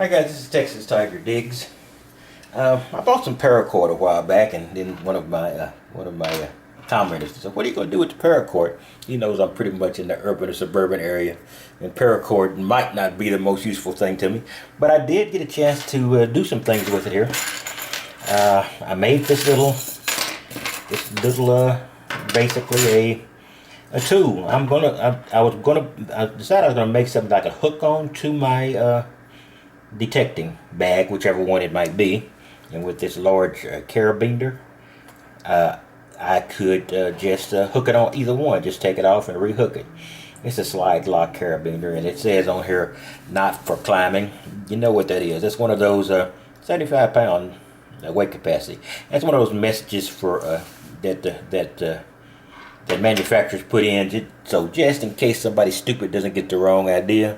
Hi guys, this is Texas Tiger Diggs. I bought some paracord a while back, and then one of my commenters said, "What are you going to do with the paracord?" He knows I'm pretty much in the urban or suburban area, and paracord might not be the most useful thing to me. But I did get a chance to do some things with it here. I made this little, basically a tool. I decided I was gonna make something that I could hook on to my detecting bag, whichever one it might be, and with this large carabiner, I could just hook it on either one. Just take it off and rehook it. It's a slide lock carabiner, and it says on here, "Not for climbing." You know what that is? It's one of those 75-pound weight capacity. That's one of those messages for that manufacturers put in, so just in case somebody stupid doesn't get the wrong idea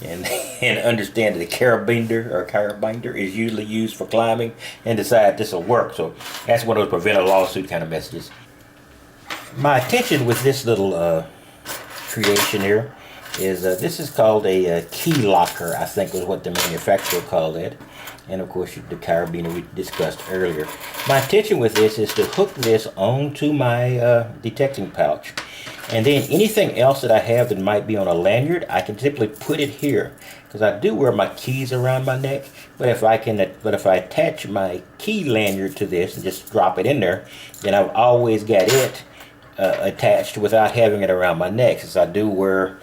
and and understand that a carabiner is usually used for climbing and decide this will work. So that's one of those prevent a lawsuit kind of messages. My attention with this little creation here is this is called a key locker, I think was what the manufacturer called it. And of course the carabiner we discussed earlier. My intention with this is to hook this onto my detecting pouch, and then anything else that I have that might be on a lanyard, I can simply put it here, because I do wear my keys around my neck. But if I attach my key lanyard to this and just drop it in there, then I've always got it attached without having it around my neck. Since I do wear,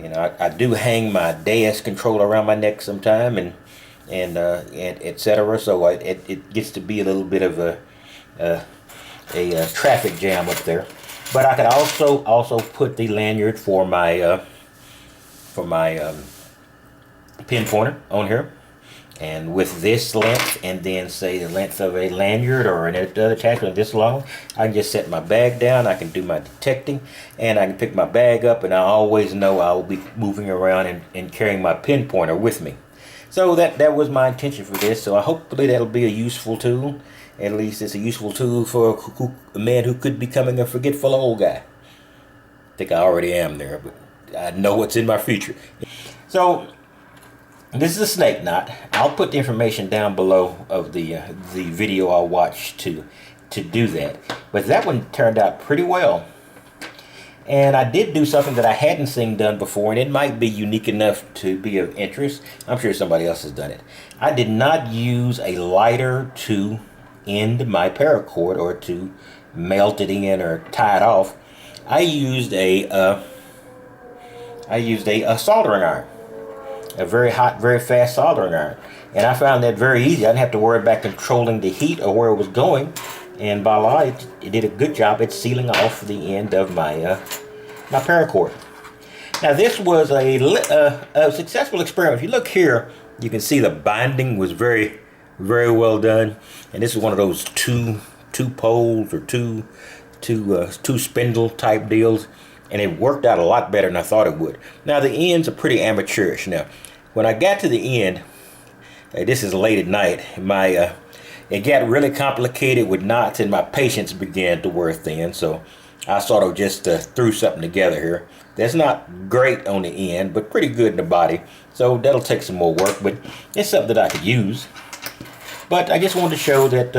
I do hang my desk controller around my neck sometime, and etc. So it gets to be a little bit of a traffic jam up there. But I could also put the lanyard for my pin pointer on here, and with this length, and then say the length of a lanyard or an attachment this long, I can just set my bag down. I can do my detecting, and I can pick my bag up, and I always know I will be moving around and carrying my pin pointer with me. So that was my intention for this. So hopefully that'll be a useful tool. At least it's a useful tool for a man who could be becoming a forgetful old guy. I think I already am there, but I know what's in my future. So this is a snake knot. I'll put the information down below of the video I'll watch to do that. But that one turned out pretty well. And I did do something that I hadn't seen done before, and it might be unique enough to be of interest. I'm sure somebody else has done it. I did not use a lighter to end my paracord or to melt it in or tie it off. I used a soldering iron, a very hot, very fast soldering iron, and I found that very easy. I didn't have to worry about controlling the heat or where it was going. And voila, it did a good job at sealing off the end of my my paracord. Now this was a successful experiment. If you look here, you can see the binding was very, very well done. And this is one of those two poles or two spindle type deals, and it worked out a lot better than I thought it would. Now the ends are pretty amateurish. Now when I got to the end, this is late at night, it got really complicated with knots, and my patience began to wear thin. So I sort of just threw something together here. That's not great on the end, but pretty good in the body. So that'll take some more work, but it's something that I could use. But I just wanted to show that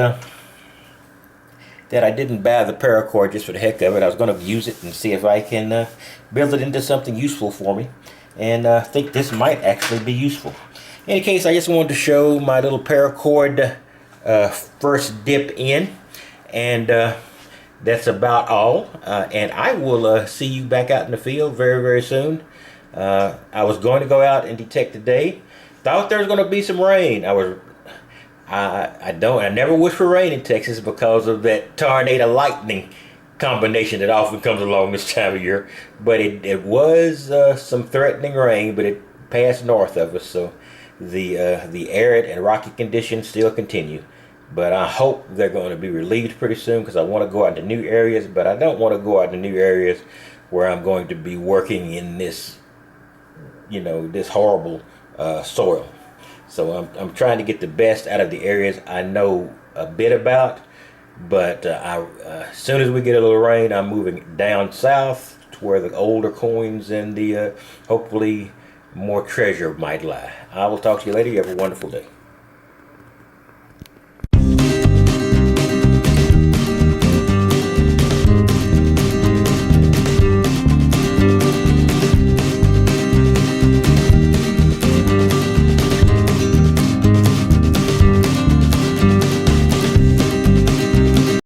that I didn't buy the paracord just for the heck of it. I was going to use it and see if I can build it into something useful for me. And I think this might actually be useful. In any case, I just wanted to show my little paracord first dip in, and that's about all. And I will see you back out in the field very, very soon. I was going to go out and detect today. Thought there was going to be some rain. I never wish for rain in Texas because of that tornado lightning combination that often comes along this time of year. But it was some threatening rain, but it passed north of us, so the arid and rocky conditions still continue. But I hope they're going to be relieved pretty soon, because I want to go out to new areas, but I don't want to go out to new areas where I'm going to be working in this, this horrible soil. So I'm trying to get the best out of the areas I know a bit about. But as soon as we get a little rain, I'm moving down south to where the older coins and the hopefully more treasure might lie. I will talk to you later. You have a wonderful day.